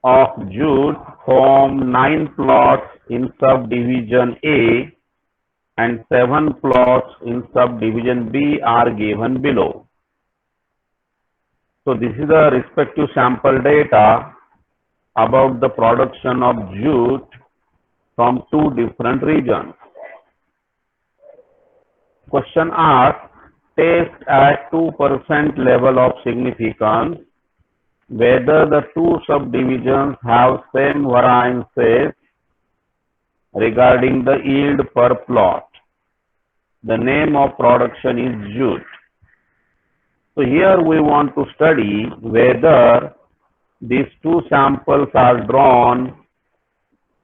of jute form 9 plots in subdivision A and 7 plots in subdivision B are given below. So this is the respective sample data about the production of jute from two different regions. Question asks, test at 2% level of significance whether the two subdivisions have same variances regarding the yield per plot. The name of production is jute. So here we want to study whether these two samples are drawn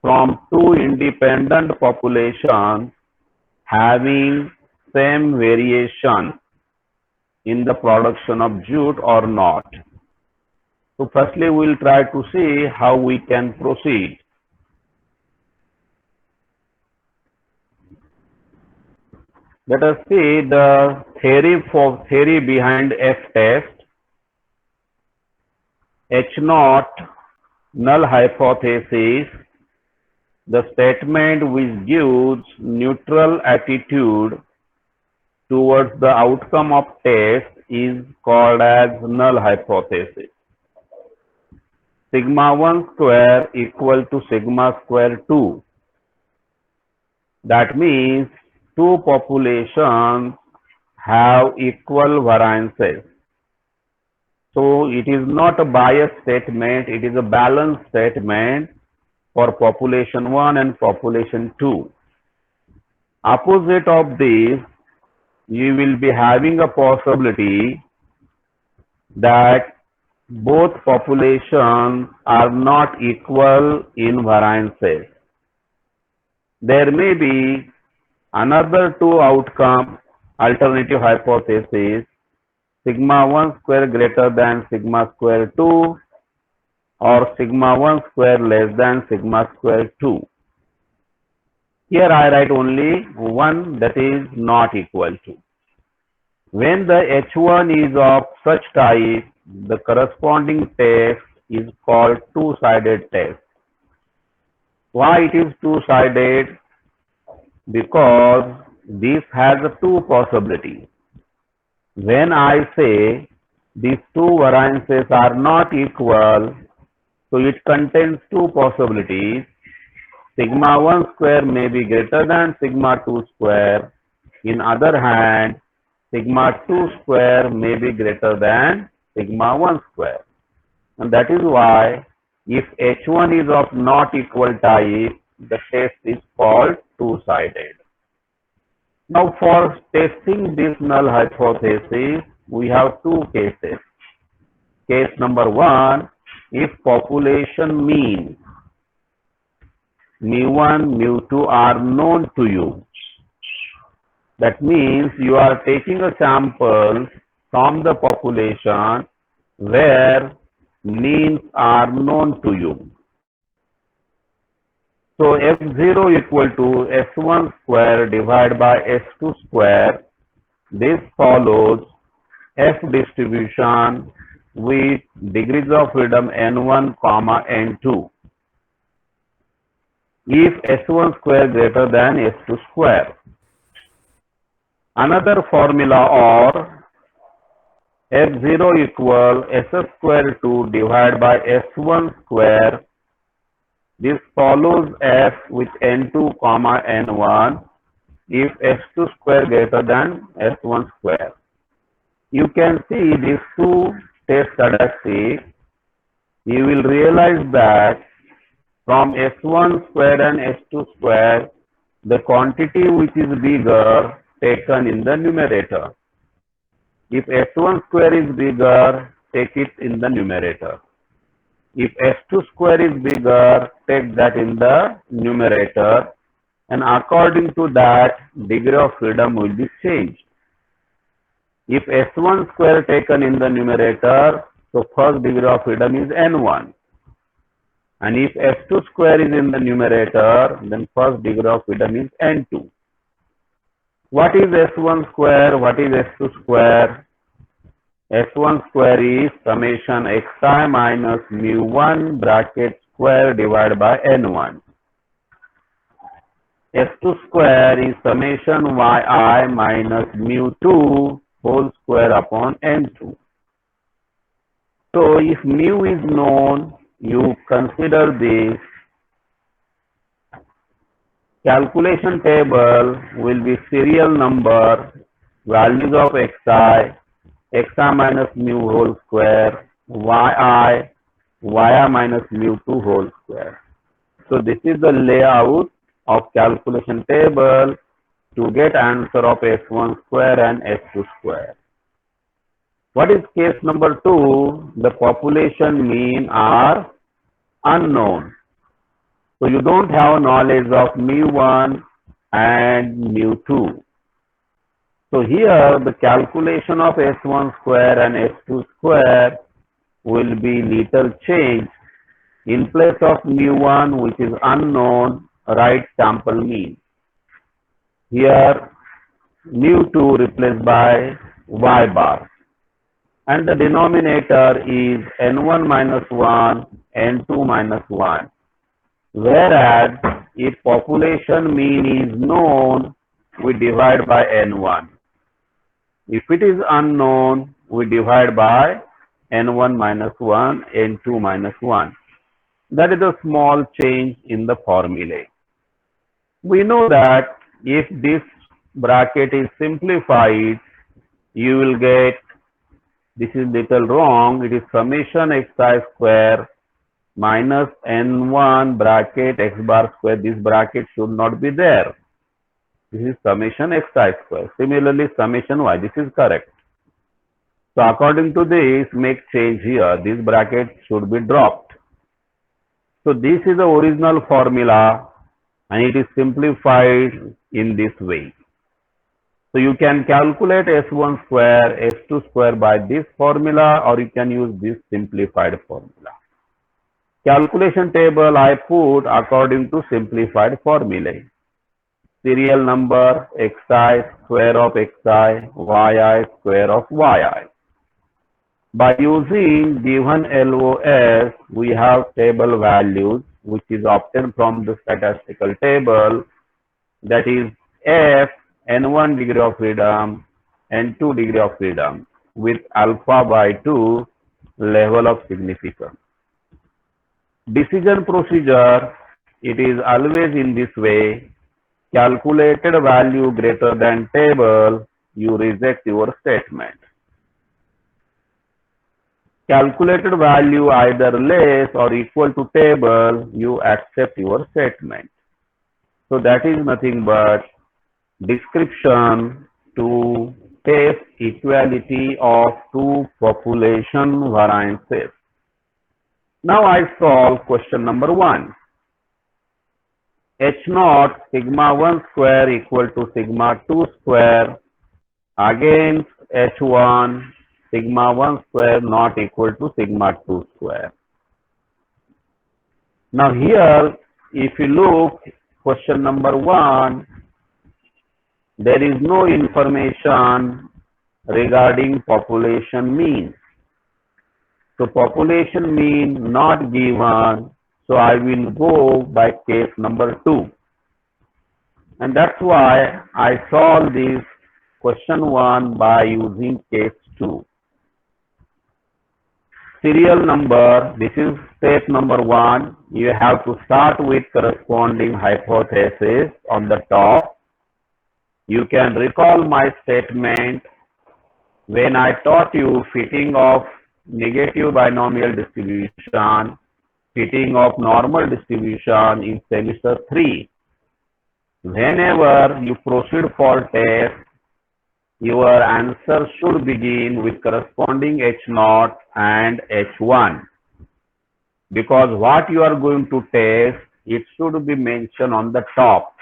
from two independent populations having same variation in the production of jute or not. So firstly, we will try to see how we can proceed. Let us see the theory behind F test. H naught, null hypothesis, the statement which gives neutral attitude towards the outcome of test is called as null hypothesis. Sigma 1 square equal to sigma square 2. That means two populations have equal variances. So it is not a biased statement, it is a balanced statement for population 1 and population 2. Opposite of this, you will be having a possibility that both populations are not equal in variances. There may be another two outcome alternative hypothesis, sigma 1 square greater than sigma square 2 or sigma 1 square less than sigma square 2. Here I write only one, that is not equal to. When the H1 is of such type, the corresponding test is called two-sided test. Why it is two-sided? Because this has two possibilities. When I say these two variances are not equal, so it contains two possibilities. Sigma 1 square may be greater than sigma 2 square. In other hand, sigma 2 square may be greater than sigma 1 square. And that is why if H1 is of not equal type, the test is called two-sided. Now for testing this null hypothesis, we have two cases. Case number 1, if population mean mu1, mu2 are known to you. That means you are taking a sample from the population where means are known to you. So F0 equal to S1 square divided by S2 square. This follows F distribution with degrees of freedom N1, N2. If S1 square greater than S2 square. Another formula or F0 equal S square 2 divided by S1 square. This follows F with N2, N1 if S2 square greater than S1 square. You can see these two test statistics. You will realize that from S1 square and S2 square, the quantity which is bigger taken in the numerator. If S1 square is bigger, take it in the numerator. If S2 square is bigger, take that in the numerator, and according to that, degree of freedom will be changed. If S1 square taken in the numerator, so first degree of freedom is N1. And if S2 square is in the numerator, then first degree of freedom is N2. What is S1 square? What is S2 square? S1 square is summation xi minus mu1 bracket square divided by n1. S2 square is summation yi minus mu2 whole square upon n2. So if mu is known, you consider this calculation table will be serial number, values of xi minus mu whole square, yi minus mu2 whole square. So this is the layout of calculation table to get answer of S1 square and S2 square. What is case number 2? The population mean are unknown. So you don't have knowledge of mu1 and mu2. So here the calculation of S1 square and S2 square will be little change. In place of mu1 which is unknown, write sample mean. Here mu2 replaced by y bar. And the denominator is n1 minus 1, n2 minus 1. Whereas if population mean is known, we divide by n1. If it is unknown, we divide by n1 minus 1, n2 minus 1. That is a small change in the formulae. We know that if this bracket is simplified, you will get, this is little wrong, it is summation xi square minus n1 bracket x bar square. This bracket should not be there. This is summation xi square. Similarly, summation y, this is correct. So according to this, make change here. This bracket should be dropped. So this is the original formula and it is simplified in this way. So you can calculate S1 square, S2 square by this formula, or you can use this simplified formula. Calculation table I put according to simplified formulae. Serial number xi square of xi, yi square of yi. By using given LOS, we have table values which is obtained from the statistical table, that is f n1 degree of freedom, n2 degree of freedom with alpha by 2 level of significance. Decision procedure, it is always in this way. Calculated value greater than table, you reject your statement. Calculated value either less or equal to table, you accept your statement. So that is nothing but description to test equality of two population variances. Now I solve question number 1. H0 sigma 1 square equal to sigma 2 square against H1 sigma 1 square not equal to sigma 2 square. Now here, if you look question number 1, there is no information regarding population mean. So population mean not given, so I will go by case number 2. And that's why I solve this question 1 by using case 2. Serial number, this is step number 1. You have to start with corresponding hypothesis on the top. You can recall my statement when I taught you fitting of negative binomial distribution, fitting of normal distribution in semester 3. Whenever you proceed for test, your answer should begin with corresponding H0 and H1. Because what you are going to test, it should be mentioned on the top.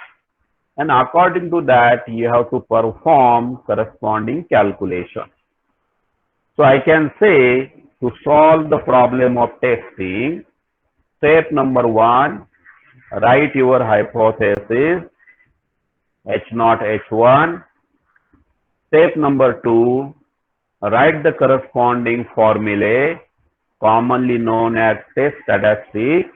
And according to that, you have to perform corresponding calculation. So I can say to solve the problem of testing, step number 1, write your hypothesis, H0, H1. Step number 2, write the corresponding formulae commonly known as test statistics,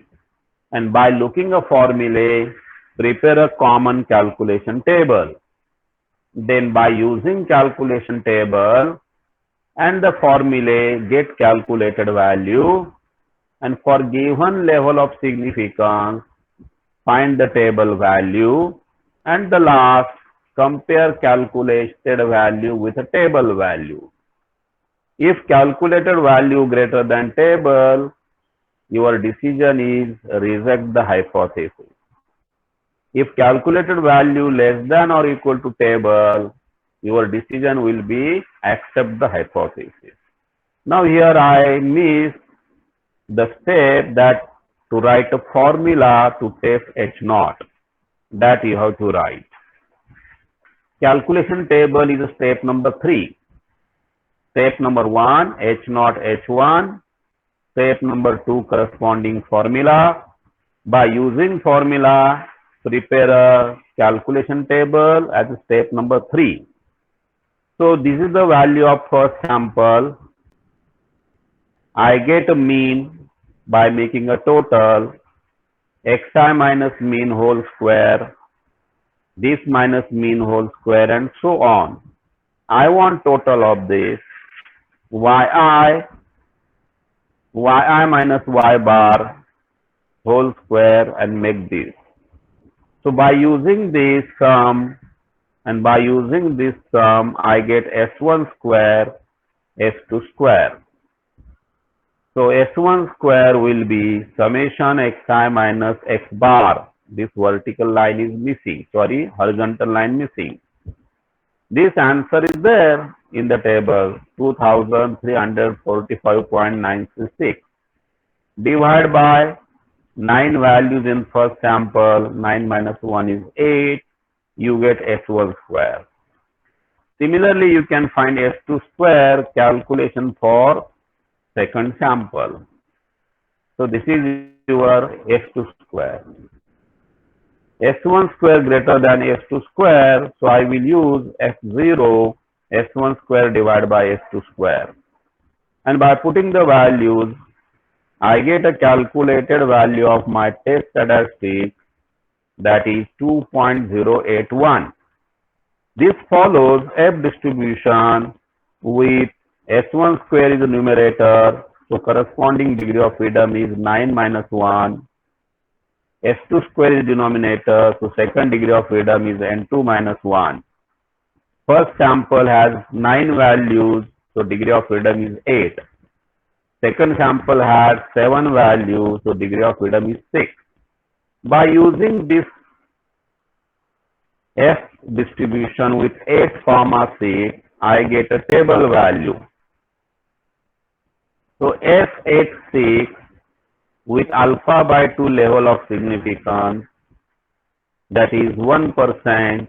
and by looking at formulae, prepare a common calculation table. Then by using calculation table and the formulae, get calculated value, and for given level of significance, find the table value, and the last, compare calculated value with a table value. If calculated value greater than table, your decision is reject the hypothesis. If calculated value less than or equal to table, your decision will be accept the hypothesis. Now here I miss the step that to write a formula to test H naught, that you have to write. Calculation table is step number 3. Step number 1, H naught H1. Step number 2, corresponding formula. By using formula, prepare a calculation table as step number 3. So this is the value of first sample. I get a mean by making a total xi minus mean whole square, this minus mean whole square, and so on. I want total of this yi minus y bar whole square and make this. So by using this sum and by using this sum, I get S1 square, S2 square. So S1 square will be summation xi minus x bar. This vertical line is missing, sorry, horizontal line missing. This answer is there in the table, 2345.966. Divide by 9 values in first sample, 9 minus 1 is 8, you get S1 square. Similarly, you can find S2 square calculation for second sample. So this is your S2 square. S1 square greater than S2 square, so I will use S0, S1 square divided by S2 square. And by putting the values, I get a calculated value of my test statistic, that is 2.081. This follows F distribution with S1 square is the numerator, so corresponding degree of freedom is 9 minus 1. S2 square is denominator, so second degree of freedom is N2 minus 1. First sample has 9 values, so degree of freedom is 8. Second sample has 7 values, so degree of freedom is 6. By using this F distribution with 8, 6, I get a table value. So F86 with alpha by 2 level of significance, that is 1%,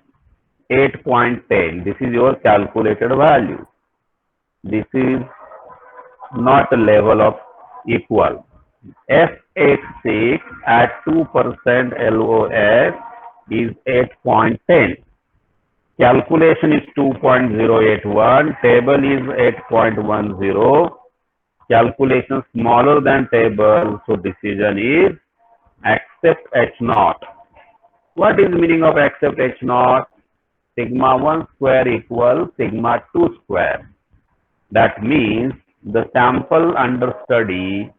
8.10. This is your calculated value. This is not a level of equal. F86 at 2% LOS is 8.10. Calculation is 2.081. Table is 8.10. Calculation smaller than table, so decision is accept H naught. What is meaning of accept H naught? Sigma 1 square equals sigma 2 square. That means the sample under study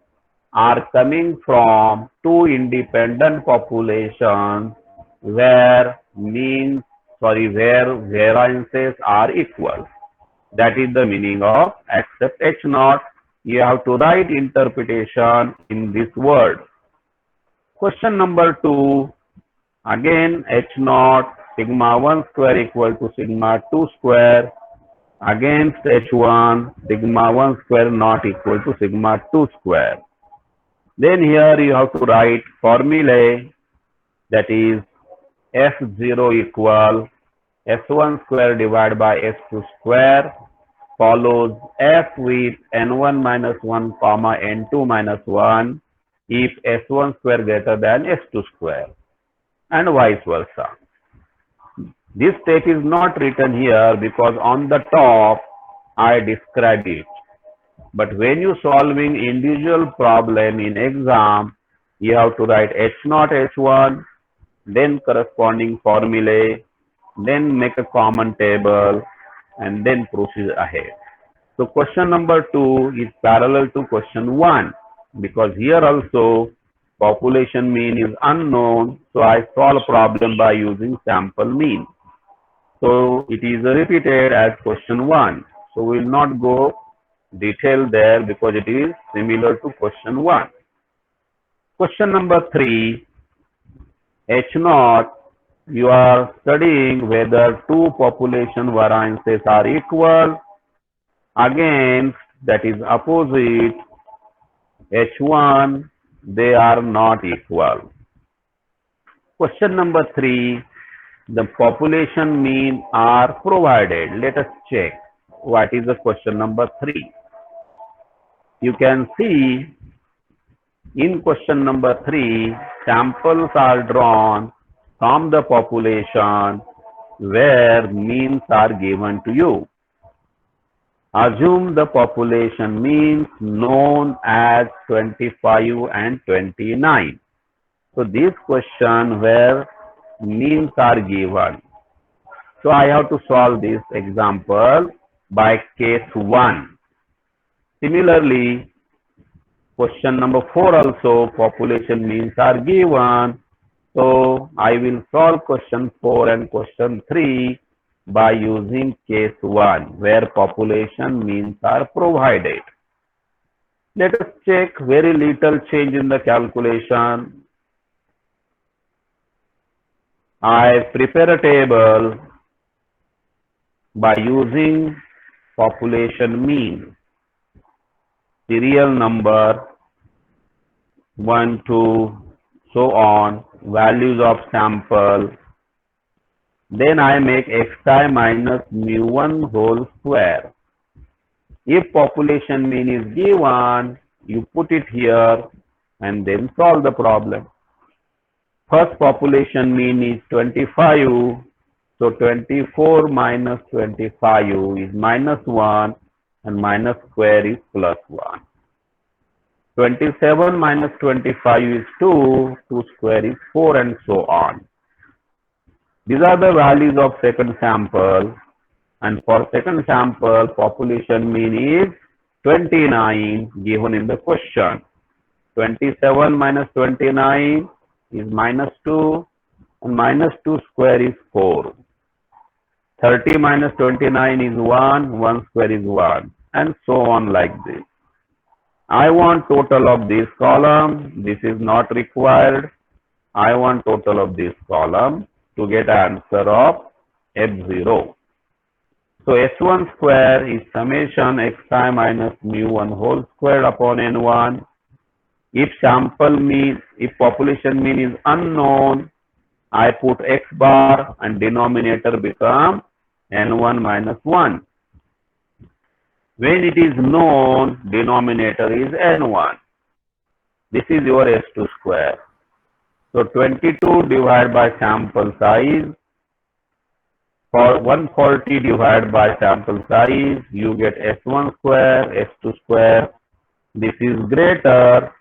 are coming from two independent populations where variances are equal. That is the meaning of accept H naught. You have to write interpretation in this word. Question number 2. Again, H naught, sigma 1 square equal to sigma 2 square. Against H1, sigma 1 square not equal to sigma 2 square. Then here you have to write formulae, that is F0 equal S1 square divided by S2 square, follows F with N1 minus 1 comma N2 minus 1 if S1 square greater than S2 square, and vice versa. This step is not written here because on the top I described it. But when you solving individual problem in exam, you have to write H naught H1, then corresponding formulae, then make a common table, and then proceed ahead. So question number 2 is parallel to question 1 because here also population mean is unknown. So I solve problem by using sample mean. So it is repeated as question 1. So we will not go detail there because it is similar to question 1. Question number 3, H naught, you are studying whether two population variances are equal against, that is opposite, H1, they are not equal. Question number 3, the population mean are provided. Let us check what is the question number 3. You can see in question number 3, samples are drawn from the population where means are given to you. Assume the population means known as 25 and 29. So this question where means are given. So I have to solve this example by case 1. Similarly, question number 4 also population means are given. So I will solve question 4 and question 3 by using case 1 where population means are provided. Let us check very little change in the calculation. I prepare a table by using population mean, serial number 1, 2, so on, values of sample. Then I make xi minus mu1 whole square. If population mean is given, you put it here and then solve the problem. First population mean is 25, so 24 minus 25 is minus 1 and minus square is plus 1. 27 minus 25 is 2, 2 square is 4 and so on. These are the values of second sample, and for second sample population mean is 29 given in the question. 27 minus 29 is minus 2 and minus 2 square is 4. 30 minus 29 is 1, 1 square is 1 and so on like this. I want total of this column, this is not required. I want total of this column to get answer of F0. So S1 square is summation xi minus mu1 whole square upon N1. If sample mean, if population mean is unknown, I put x bar and denominator become N1 minus 1. When it is known, denominator is N1. This is your S2 square. So 22 divided by sample size, for 140 divided by sample size, you get S1 square, S2 square. This is greater,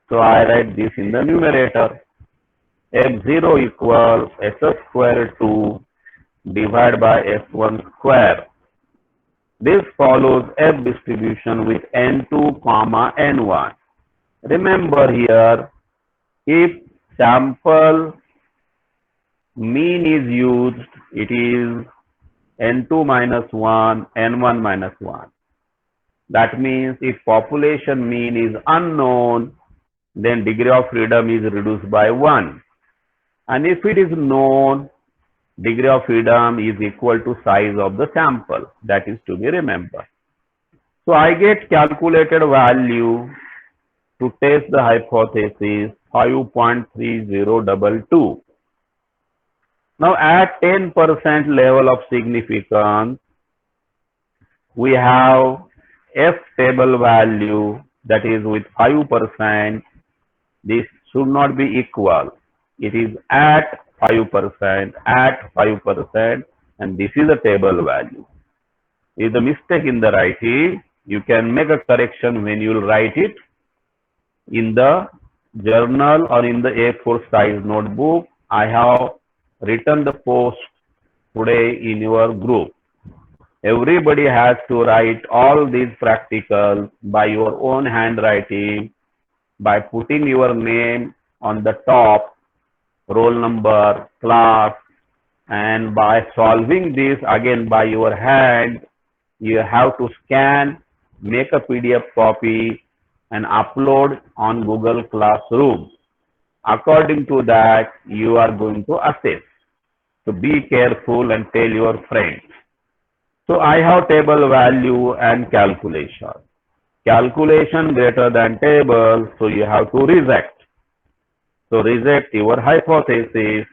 so I write this in the numerator. F0 equals S square 2 divided by S1 square. This follows F distribution with N2 comma N1. Remember here, if sample mean is used, it is N2 minus 1, N1 minus 1. That means if population mean is unknown, then degree of freedom is reduced by 1. And if it is known, degree of freedom is equal to size of the sample. That is to be remembered. So I get calculated value to test the hypothesis 5.3022. Now at 10% level of significance, we have F table value that is with 5%. This should not be equal. It is at 5%, and this is the table value. is a mistake in the writing, you can make a correction when you will write it in the journal or in the A4 size notebook. I have written the post today in your group. Everybody has to write all these practicals by your own handwriting, by putting your name on the top, roll number, class, and by solving this again by your hand. You have to scan, make a PDF copy, and upload on Google Classroom. According to that, you are going to assess. So be careful and tell your friends. So I have table value and calculation. Calculation greater than table, so you have to reject. So reject your hypothesis.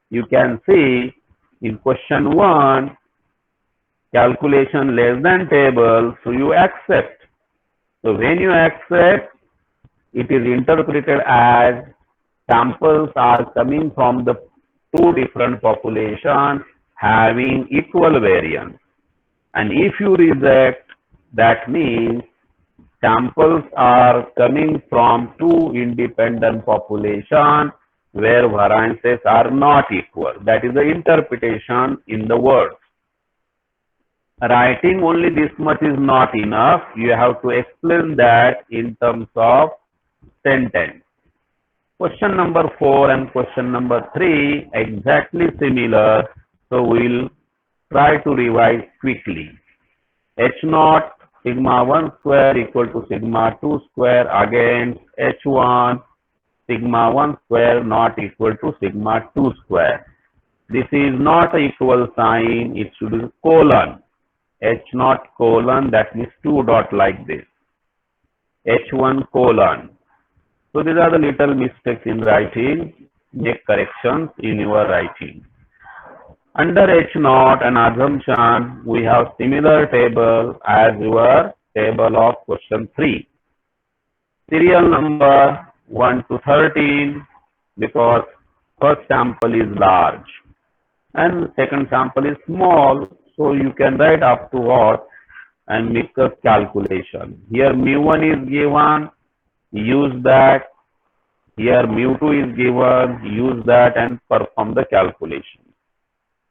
You can see in question 1, calculation less than table, so you accept. So when you accept, it is interpreted as samples are coming from the two different populations having equal variance. And if you reject, that means samples are coming from two independent populations where variances are not equal. That is the interpretation in the words. Writing only this much is not enough. You have to explain that in terms of sentence. Question number 4 and question number 3 exactly similar. So we'll try to revise quickly. H naught sigma 1 square equal to sigma 2 square against H1 sigma 1 square not equal to sigma 2 square. This is not an equal sign. It should be colon. H naught colon, that means 2 dot like this. H1 colon. So these are the little mistakes in writing. Make corrections in your writing. Under H naught and assumption, we have similar table as your table of question 3. Serial number 1 to 13 because first sample is large and second sample is small. So you can write up to what and make a calculation. Here mu1 is given, use that. Here mu2 is given, use that and perform the calculation.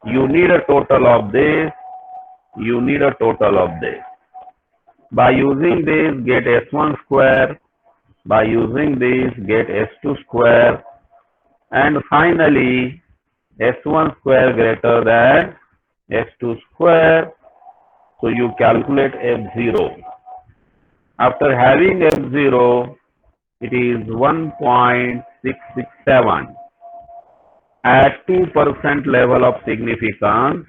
You need a total of this, you need a total of this. By using this, get S1 square. By using this, get S2 square. And finally, S1 square greater than S2 square. So you calculate F0. After having F0, it is 1.667. At 2% level of significance,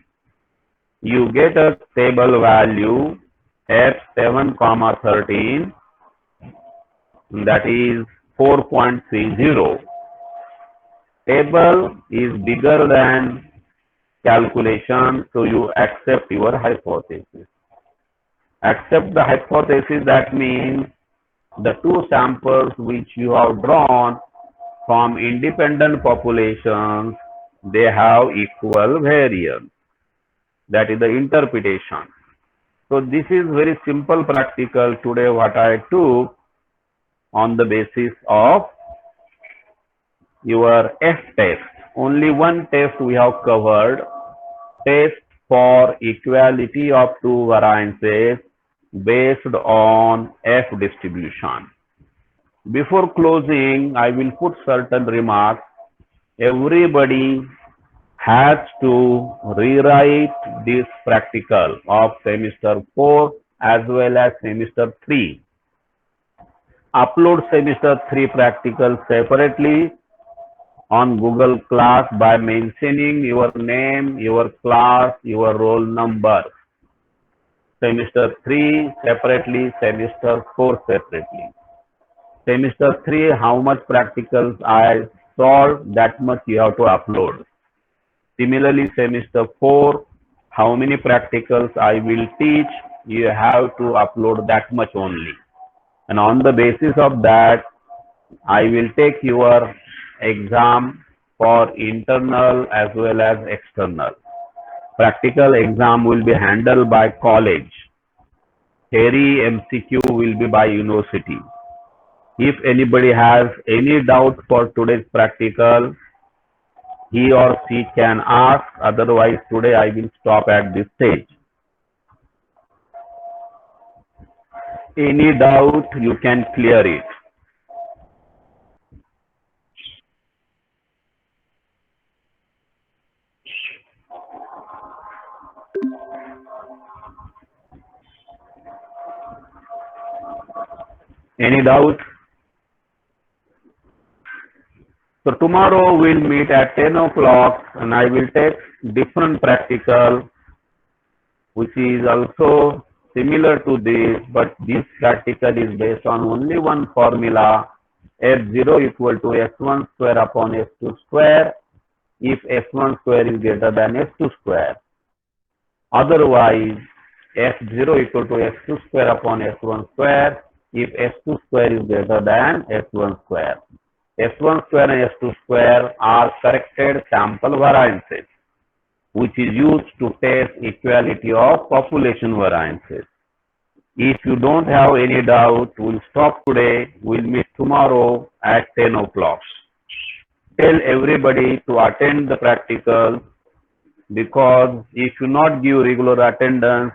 you get a table value F7, 13, that is 4.30. Table is bigger than calculation, so you accept your hypothesis. Accept the hypothesis, that means the two samples which you have drawn from independent populations, they have equal variance. That is the interpretation. So this is very simple practical today what I took on the basis of your F test. Only one test we have covered, test for equality of two variances based on F distribution. Before closing, I will put certain remarks. Everybody has to rewrite this practical of semester 4 as well as semester 3. Upload semester 3 practical separately on Google Class by mentioning your name, your class, your roll number. Semester 3 separately, semester 4 separately. Semester 3, how much practicals I solved, that much you have to upload. Similarly, semester 4, how many practicals I will teach, you have to upload that much only. And on the basis of that, I will take your exam for internal as well as external. Practical exam will be handled by college. Theory MCQ will be by university. If anybody has any doubt for today's practical, he or she can ask. Otherwise, today I will stop at this stage. Any doubt, you can clear it. Any doubt? So tomorrow we'll meet at 10 o'clock and I will take different practical which is also similar to this, but this practical is based on only one formula, f0 equal to s1 square upon s2 square if s1 square is greater than s2 square. Otherwise, f0 equal to s2 square upon s1 square if s2 square is greater than s1 square. S1 square and S2 square are corrected sample variances, which is used to test equality of population variances. If you don't have any doubt, we'll stop today. We'll meet tomorrow at 10 o'clock. Tell everybody to attend the practical because if you not give regular attendance,